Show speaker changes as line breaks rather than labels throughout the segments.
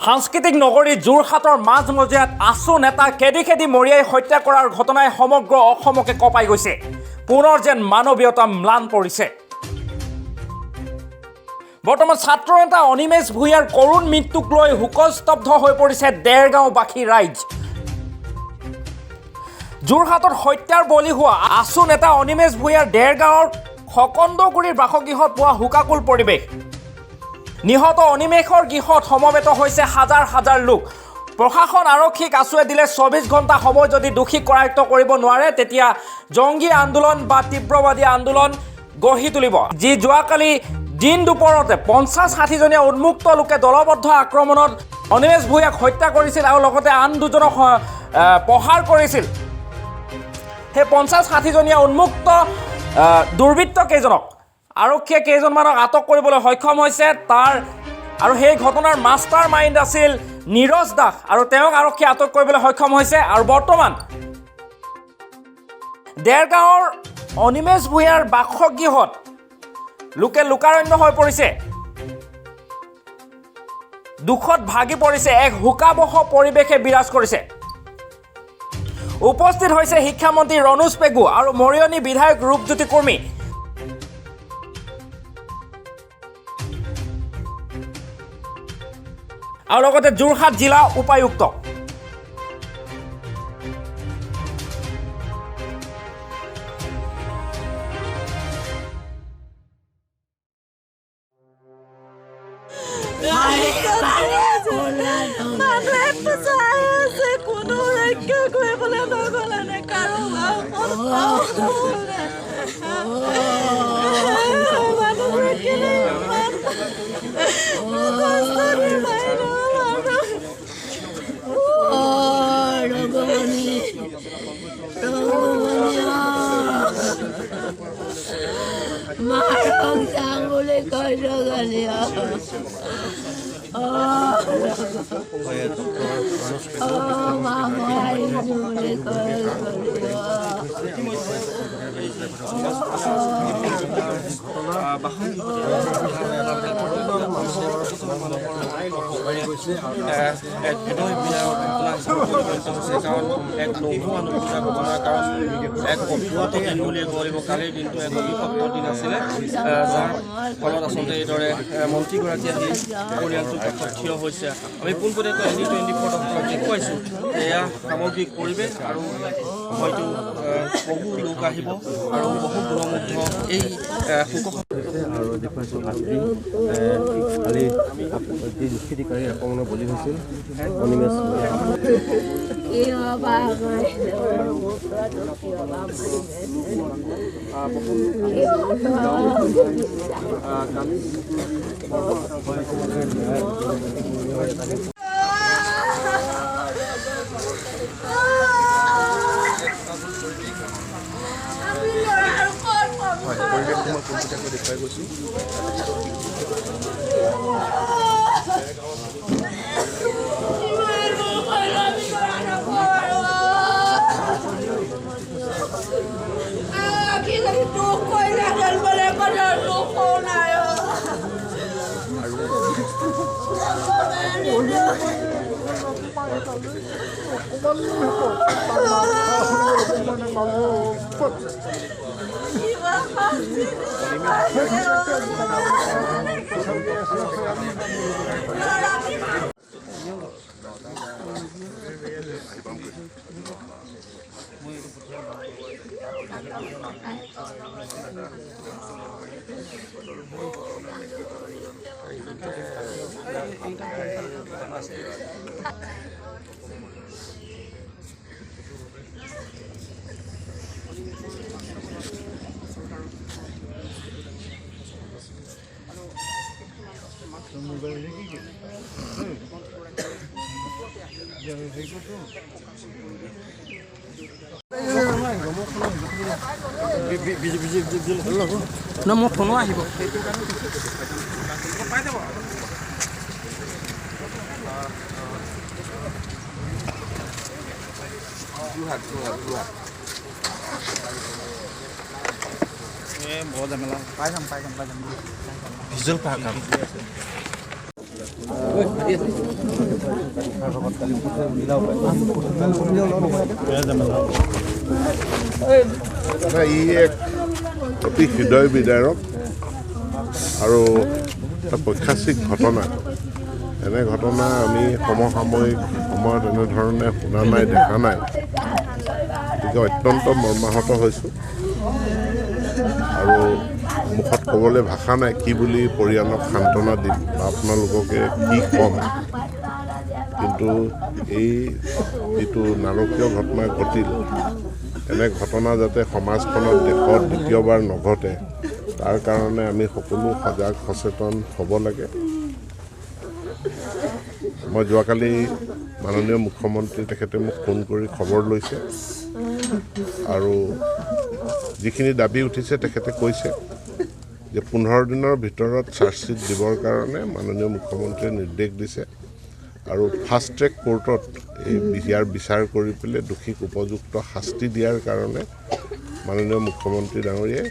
সাংস্কৃতিক নগৰী যোৰহাটৰ মাজমজিয়াত আছু নেতা খেদি খেদি মৰিয়াই হত্যা কৰাৰ ঘটনাই সমগ্ৰ অসমকে কঁপাই গৈছে। পুনৰ যেন মানৱীয়তা ম্লান পৰিছে। বৰ্তমান ছাত্ৰ নেতা অনিমেষ ভূঞাৰ কৰুণ মৃত্যুক লৈ শোকস্তব্ধ হৈ পৰিছে দেৰগাঁওবাসী ৰাইজ। যোৰহাটত হত্যাৰ বলি হোৱা আছু নেতা অনিমেষ ভূঞাৰ দেৰগাঁৱৰ খকন্দগুৰিৰ বাসগৃহত পোৱা শোকাকুল পৰিৱেশ। নিহত অনিমেষৰ গৃহত সমবেত হৈছে হাজাৰ হাজাৰ লোক। প্ৰশাসন আৰক্ষীক আছুৱে দিলে 24 ঘণ্টা সময় যদি দোষীক কৰায়ত্ব কৰিব নোৱাৰে তেতিয়া জংগী আন্দোলন বা তীব্ৰবাদী আন্দোলন গঢ়ি তুলিব। যি যোৱাকালি দিন দুপৰতে 50-60জনীয়া উন্মুক্ত লোকে দলবদ্ধ আক্ৰমণত অনিমেষ ভূঞাক হত্যা কৰিছিল আৰু লগতে আন দুজনক প্ৰহাৰ কৰিছিল। সেই 50-60জনীয়া উন্মুক্ত দুৰ্বৃত্ত কেইজনক আৰক্ষীয়ে কেইজনমানক আটক কৰিবলৈ সক্ষম হৈছে। আৰু সেই ঘটনাৰ মাষ্টাৰ মাইণ্ড আছিল নীৰজ দাস আৰু তেওঁক আৰক্ষীয়ে আটক কৰিবলৈ সক্ষম হৈছে। আৰু বৰ্তমান দেৰগাঁৱৰ অনিমেষ ভূঞাৰ বাসগৃহত লোকে লোকাৰণ্য হৈ পৰিছে। দুখত ভাগি পৰিছে, এক শোকাবহ পৰিৱেশে বিৰাজ কৰিছে। উপস্থিত হৈছে শিক্ষামন্ত্ৰী ৰণোজ পেগু আৰু মৰিয়নি বিধায়ক ৰূপজ্যোতি কুৰ্মী। আৰু লগতে যোৰহাট জিলা উপায়ুক্ত।
কোনো ৰক্ষা কৰিবলৈ নগ'লে
কালিৰ দিনটো এক অভিশপ্ত দিন আছিলে, যাৰ ফলত আচলতে এইদৰে মন্ত্ৰীগৰাকী আহি পৰিয়ালটোৰ কাষত থিয় হৈছে। আমি পোনপটীয়াকৈ ND24 দেখুৱাইছোঁ এয়া সামগ্ৰিক পৰিৱেশ আৰু হয়তো বহু লোক আহিব আৰু বহু গুণমুগ্ধ এই শোক
আৰু দেখুৱাইছোঁ কালি দুষ্কৃতিকাৰী আক্ৰমণৰ বলি হৈছিল অনিমেষ দেখুৱাই গৈছোঁ।
মোৰ ফোনো আহিব।
বৰ জামেলা পাই যাম ভিজুৱেল পাই যাম।
ই এক অতি হৃদয় বিদাৰক আৰু এটা পৈশাচিক ঘটনা। এনে ঘটনা আমি সমসাময়িক সময়ত এনেধৰণে শুনা নাই, দেখা নাই। গতিকে অত্যন্ত মৰ্মাহত হৈছোঁ আৰু মুখত ক'বলৈ ভাষা নাই কি বুলি পৰিয়ালক সান্তনা দিম বা আপোনালোককে কি ক'ম। কিন্তু এই যিটো নাৰকীয় ঘটনা ঘটিল, এনে ঘটনা যাতে সমাজখনত দেশত দ্বিতীয়বাৰ নঘটে তাৰ কাৰণে আমি সকলো সজাগ সচেতন হ'ব লাগে। মই যোৱাকালি মাননীয় মুখ্যমন্ত্ৰী তেখেতে মোক ফোন কৰি খবৰ লৈছে আৰু যিখিনি দাবী উঠিছে তেখেতে কৈছে যে 15 দিনৰ ভিতৰত চাৰ্জশ্বিট দিবৰ কাৰণে মাননীয় মুখ্যমন্ত্ৰীয়ে নিৰ্দেশ দিছে আৰু ফাষ্ট ট্ৰেক কোৰ্টত ইয়াৰ বিচাৰ কৰি পেলাই দোষীক উপযুক্ত শাস্তি দিয়াৰ কাৰণে মাননীয় মুখ্যমন্ত্ৰী ডাঙৰীয়াই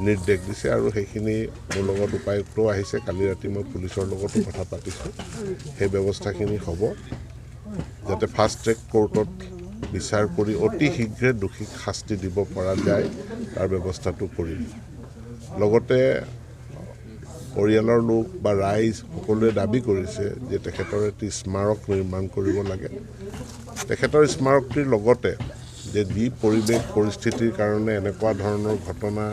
নিৰ্দেশ দিছে আৰু সেইখিনি মোৰ লগত উপায়ুক্তও আহিছে। কালি ৰাতি মই পুলিচৰ লগতো কথা পাতিছোঁ। সেই ব্যৱস্থাখিনি হ'ব যাতে ফাষ্ট ট্ৰেক কোৰ্টত বিচাৰ কৰি অতি শীঘ্ৰে দোষীক শাস্তি দিব পৰা যায় তাৰ ব্যৱস্থাটো কৰিম। লগতে পৰিয়ালৰ লোক বা ৰাইজ সকলোৱে দাবী কৰিছে যে তেখেতৰ এটি স্মাৰক নিৰ্মাণ কৰিব লাগে। তেখেতৰ স্মাৰকটিৰ লগতে যে যি পৰিৱেশ পৰিস্থিতিৰ কাৰণে এনেকুৱা ধৰণৰ ঘটনা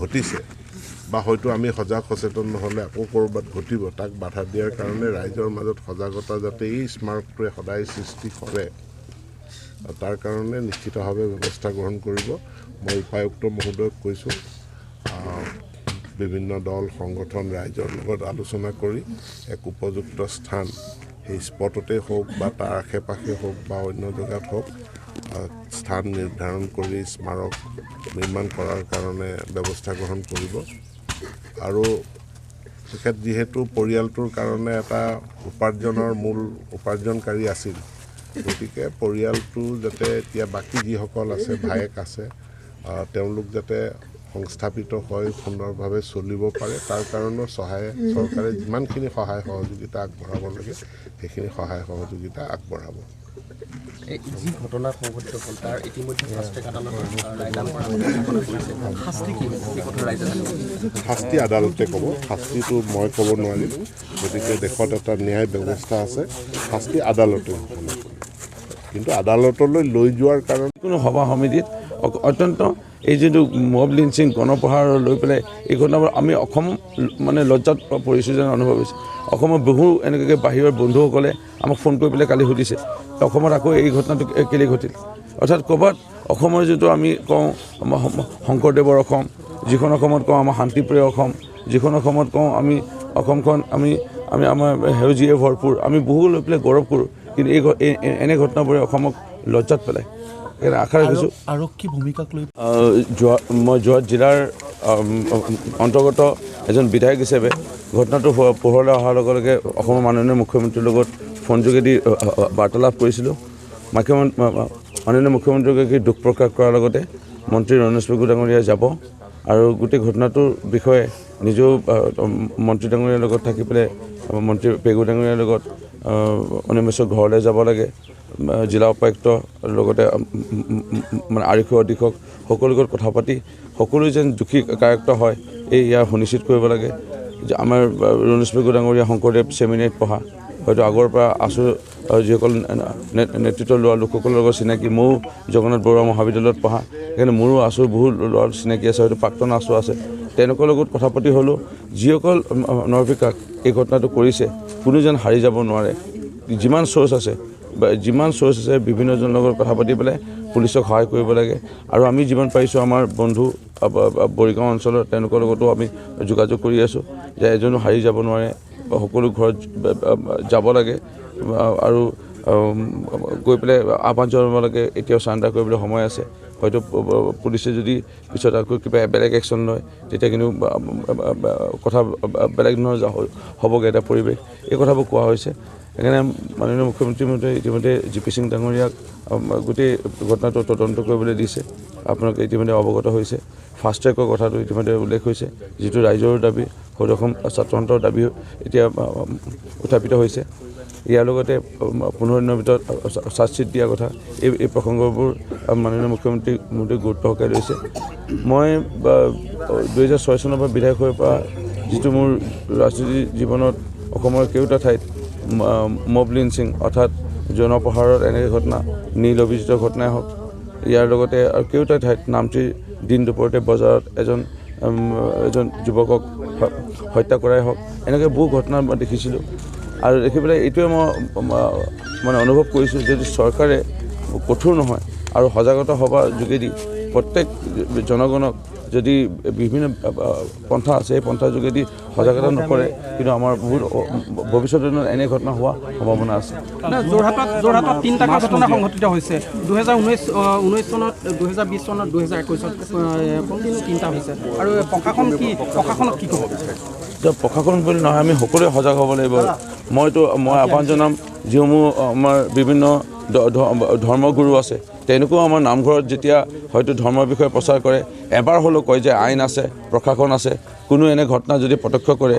ঘটিছে বা হয়তো আমি সজাগ সচেতন নহ'লে আকৌ ক'ৰবাত ঘটিব, তাক বাধা দিয়াৰ কাৰণে ৰাইজৰ মাজত সজাগতা যাতে এই স্মাৰকটোৱে সদায় সৃষ্টি কৰে তাৰ কাৰণে নিশ্চিতভাৱে ব্যৱস্থা গ্ৰহণ কৰিব। মই উপায়ুক্ত মহোদয়ক কৈছোঁ বিভিন্ন দল সংগঠন ৰাইজৰ লগত আলোচনা কৰি এক উপযুক্ত স্থান সেই স্পটতে হওক বা তাৰ আশে পাশে হওক বা অন্য জেগাত হওক স্থান নিৰ্ধাৰণ কৰি স্মাৰক নিৰ্মাণ কৰাৰ কাৰণে ব্যৱস্থা গ্ৰহণ কৰিব। আৰু তেখেত যিহেতু পৰিয়ালটোৰ কাৰণে এটা উপাৰ্জনৰ মূল উপাৰ্জনকাৰী আছিল, গতিকে পৰিয়ালটো যাতে এতিয়া বাকী যিসকল আছে ভায়েক আছে তেওঁলোক যাতে সংস্থাপিত হয় সুন্দৰভাৱে চলিব পাৰে তাৰ কাৰণেও চৰকাৰে যিমানখিনি সহায় সহযোগিতা আগবঢ়াব লাগে সেইখিনি সহায় সহযোগিতা আগবঢ়াব।
যি ঘটনা সংঘটিত হ'ল তাৰ ইতিমধ্যে
শাস্তি আদালতে ক'ব, শাস্তিটো মই ক'ব নোৱাৰিম। গতিকে দেশত এটা ন্যায় ব্যৱস্থা আছে, শাস্তি আদালতে ঘোষণা কৰিব। কিন্তু আদালতলৈ লৈ যোৱাৰ কাৰণে
কোনো সভা সমিতিত অত্যন্ত এই যিটো মব লিঞ্চিং গণপ্ৰহাৰ লৈ পেলাই এই ঘটনাবোৰ আমি অসম মানে লজ্জাত পৰিছোঁ যেন অনুভৱ হৈছে। অসমৰ বহু এনেকৈ বাহিৰৰ বন্ধুসকলে আমাক ফোন কৰি পেলাই কালি সুধিছে অসমত আকৌ এই ঘটনাটো কেলৈ ঘটিল। অৰ্থাৎ ক'ৰবাত অসমৰ যিটো আমি কওঁ শংকৰদেৱৰ অসম, যিখন অসমত কওঁ আমাৰ শান্তিপ্ৰিয় অসম, যিখন অসমত কওঁ আমি অসমখন আমি আমাৰ সেউজীয়ে ভৰপূৰ, আমি বহু লৈ পেলাই গৌৰৱ কৰোঁ। কিন্তু এনে ঘটনাবোৰে অসমক লজ্জাত পেলায়। সেইকাৰণে আশা ৰাখিছোঁ
আৰক্ষী ভূমিকাক লৈ
মই যোৰহাট জিলাৰ অন্তৰ্গত এজন বিধায়ক হিচাপে ঘটনাটো পোহৰলৈ অহাৰ লগে লগে অসমৰ মাননীয় মুখ্যমন্ত্ৰীৰ লগত ফোন যোগেদি বাৰ্তালাপ কৰিছিলোঁ। মাননীয় মুখ্যমন্ত্ৰীগৰাকীক দুখ প্ৰকাশ কৰাৰ লগতে মন্ত্ৰী ৰণোজ পেগু ডাঙৰীয়া যাব আৰু গোটেই ঘটনাটোৰ বিষয়ে নিজেও মন্ত্ৰী ডাঙৰীয়াৰ লগত থাকি পেলাই মন্ত্ৰী পেগু ডাঙৰীয়াৰ লগত অনিমেষৰ ঘৰলৈ যাব লাগে। জিলা উপায়ুক্ত লগতে মানে আৰক্ষী অধীক্ষক সকলোৰ লগত কথা পাতি সকলো যেন দোষী কায়ক্ত হয় ইয়াৰ সুনিশ্চিত কৰিব লাগে। যে আমাৰ ৰণোজ পেগু ডাঙৰীয়া শংকৰদেৱ ছেমিনাৰীত পঢ়া, হয়তো আগৰ পৰা আছু যিসকল নেতৃত্ব লোৱা লোকসকলৰ লগত চিনাকি, ময়ো জগন্নাথ বৰুৱা মহাবিদ্যালয়ত পঢ়া, সেইকাৰণে মোৰো আছুৰ বহু ল'ৰা চিনাকি আছে, হয়তো প্ৰাক্তন আছু আছে। তেওঁলোকৰ লগত কথা পাতি হ'লেও যিসকল নৰবিকাক এই ঘটনাটো কৰিছে কোনো যেন হাৰি যাব নোৱাৰে। যিমান চ'ৰ্চ আছে বিভিন্নজনৰ লগত কথা পাতি পেলাই পুলিচক সহায় কৰিব লাগে। আৰু আমি যিমান পাৰিছোঁ আমাৰ বন্ধু বৰিগাঁও অঞ্চলৰ তেওঁলোকৰ লগতো আমি যোগাযোগ কৰি আছোঁ যে এজনো হাৰি যাব নোৱাৰে, সকলো ঘৰত যাব লাগে আৰু গৈ পেলাই আহ্বান জনাব লাগে। এতিয়াও চাৰেণ্ডাৰ কৰিবলৈ সময় আছে। হয়তো পুলিচে যদি পিছত আকৌ কিবা বেলেগ একশ্যন লয় তেতিয়া কিন্তু কথা বেলেগ ধৰণৰ হ'বগৈ এটা পৰিৱেশ। এই কথাবোৰ কোৱা হৈছে। সেইকাৰণে মাননীয় মুখ্যমন্ত্ৰী মহোদয়ে ইতিমধ্যে জি.পি. সিং ডাঙৰীয়াক গোটেই ঘটনাটো তদন্ত কৰিবলৈ দিছে। আপোনালোকে ইতিমধ্যে অৱগত হৈছে। ফাষ্ট ট্ৰেকৰ কথাটো ইতিমধ্যে উল্লেখ হৈছে, যিটো ৰাইজৰ দাবী সদৌ ছাত্ৰ সন্থাৰ দাবী এতিয়া উত্থাপিত হৈছে ইয়াৰ লগতে 15 দিনৰ ভিতৰত চাৰ্জশ্বিট দিয়াৰ কথা এই প্ৰসংগবোৰ মাননীয় মুখ্যমন্ত্ৰী গুৰুত্ব সহকাৰে লৈছে মই 2006 চনৰ পৰা বিধায়ক হৈ পৰা যিটো মোৰ ৰাজনীতি জীৱনত অসমৰ কেইটা ঠাইত মব লিঞ্চিং অৰ্থাৎ জনপ্ৰহাৰৰ এনেকৈ ঘটনা নীল অভিজিত ঘটনাই হওক ইয়াৰ লগতে আৰু কেইটা ঠাইত নামটিৰ দিন দুপৰতে বজাৰত এজন যুৱকক হত্যা কৰাই হওক এনেকৈ বহু ঘটনা মই দেখিছিলোঁ আৰু দেখি পেলাই এইটোৱে মই মানে অনুভৱ কৰিছোঁ যদি চৰকাৰে কঠোৰ নহয় আৰু সজাগতা সভাৰ যোগেদি প্ৰত্যেক জনগণক যদি বিভিন্ন পন্থা আছে এই পন্থাৰ যোগেদি সজাগতা নকৰে কিন্তু আমাৰ বহুত ভৱিষ্যতৰ দিনত এনে ঘটনা হোৱা সম্ভাৱনা আছে
যোৰহাটত 3টা ঘটনা সংঘটিত হৈছে 2019 চনত 2020 চনত 2021 চনত কণ্টিনিউ 3টা হৈছে আৰু প্ৰশাসনক কি ক'ব বিচাৰে
প্ৰশাসন বুলি নহয় আমি সকলোৱে সজাগ হ'ব লাগিব মই আহ্বান জনাম যিসমূহ আমাৰ বিভিন্ন ধৰ্মগুৰু আছে তেওঁলোকেও আমাৰ নামঘৰত যেতিয়া হয়তো ধৰ্মৰ বিষয়ে প্ৰচাৰ কৰে এবাৰ হ'লেও কয় যে আইন আছে প্ৰশাসন আছে কোনো এনে ঘটনা যদি প্ৰত্যক্ষ কৰে